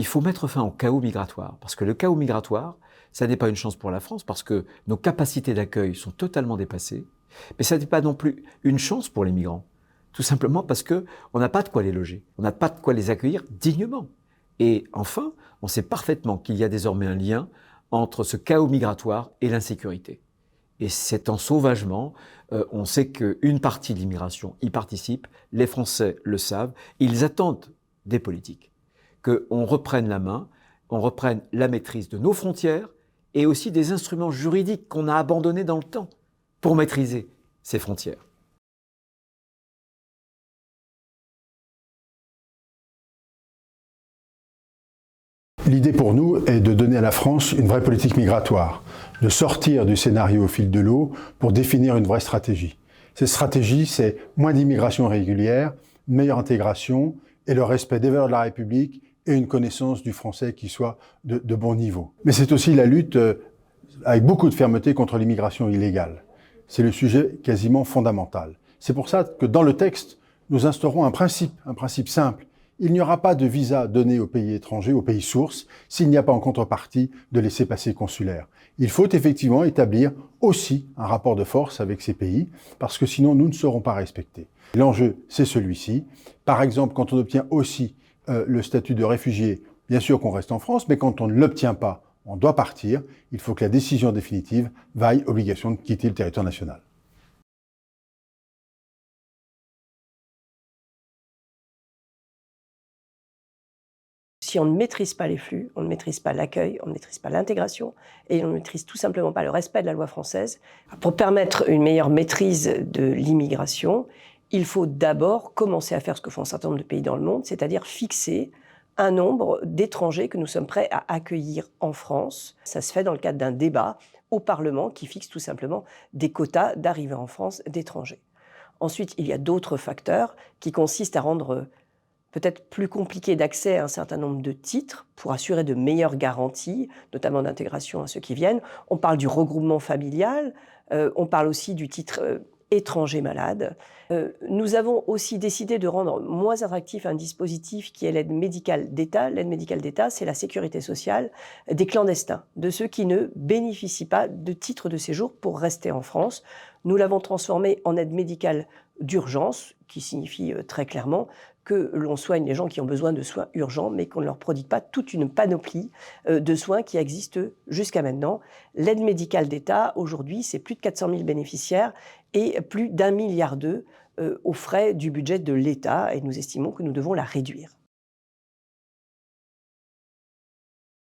Il faut mettre fin au chaos migratoire, parce que le chaos migratoire, ça n'est pas une chance pour la France, parce que nos capacités d'accueil sont totalement dépassées, mais ça n'est pas non plus une chance pour les migrants, tout simplement parce qu'on n'a pas de quoi les loger, on n'a pas de quoi les accueillir dignement. Et enfin, on sait parfaitement qu'il y a désormais un lien entre ce chaos migratoire et l'insécurité. Et cet ensauvagement, on sait qu'une partie de l'immigration y participe, les Français le savent, ils attendent des politiques qu'on reprenne la main, on reprenne la maîtrise de nos frontières et aussi des instruments juridiques qu'on a abandonnés dans le temps pour maîtriser ces frontières. L'idée pour nous est de donner à la France une vraie politique migratoire, de sortir du scénario au fil de l'eau pour définir une vraie stratégie. Cette stratégie, c'est moins d'immigration régulière, une meilleure intégration et le respect des valeurs de la République et une connaissance du français qui soit de bon niveau. Mais c'est aussi la lutte avec beaucoup de fermeté contre l'immigration illégale. C'est le sujet quasiment fondamental. C'est pour ça que dans le texte, nous instaurons un principe simple. Il n'y aura pas de visa donné aux pays étrangers, aux pays sources, s'il n'y a pas en contrepartie de laissez-passer consulaire. Il faut effectivement établir aussi un rapport de force avec ces pays, parce que sinon nous ne serons pas respectés. L'enjeu, c'est celui-ci. Par exemple, quand on obtient aussi le statut de réfugié, bien sûr qu'on reste en France, mais quand on ne l'obtient pas, on doit partir. Il faut que la décision définitive vaille obligation de quitter le territoire national. Si on ne maîtrise pas les flux, on ne maîtrise pas l'accueil, on ne maîtrise pas l'intégration et on ne maîtrise tout simplement pas le respect de la loi française. Pour permettre une meilleure maîtrise de l'immigration, il faut d'abord commencer à faire ce que font un certain nombre de pays dans le monde, c'est-à-dire fixer un nombre d'étrangers que nous sommes prêts à accueillir en France. Ça se fait dans le cadre d'un débat au Parlement qui fixe tout simplement des quotas d'arrivée en France d'étrangers. Ensuite, il y a d'autres facteurs qui consistent à rendre peut-être plus compliqué d'accès à un certain nombre de titres pour assurer de meilleures garanties, notamment d'intégration à ceux qui viennent. On parle du regroupement familial, on parle aussi du titre étranger malade. Nous avons aussi décidé de rendre moins attractif un dispositif qui est l'aide médicale d'État. L'aide médicale d'État, c'est la sécurité sociale des clandestins, de ceux qui ne bénéficient pas de titre de séjour pour rester en France. Nous l'avons transformé en aide médicale d'urgence, qui signifie très clairement que l'on soigne les gens qui ont besoin de soins urgents, mais qu'on ne leur prodigue pas toute une panoplie de soins qui existent jusqu'à maintenant. L'aide médicale d'État, aujourd'hui, c'est plus de 400 000 bénéficiaires et plus d'1,2 milliard aux frais du budget de l'État, et nous estimons que nous devons la réduire.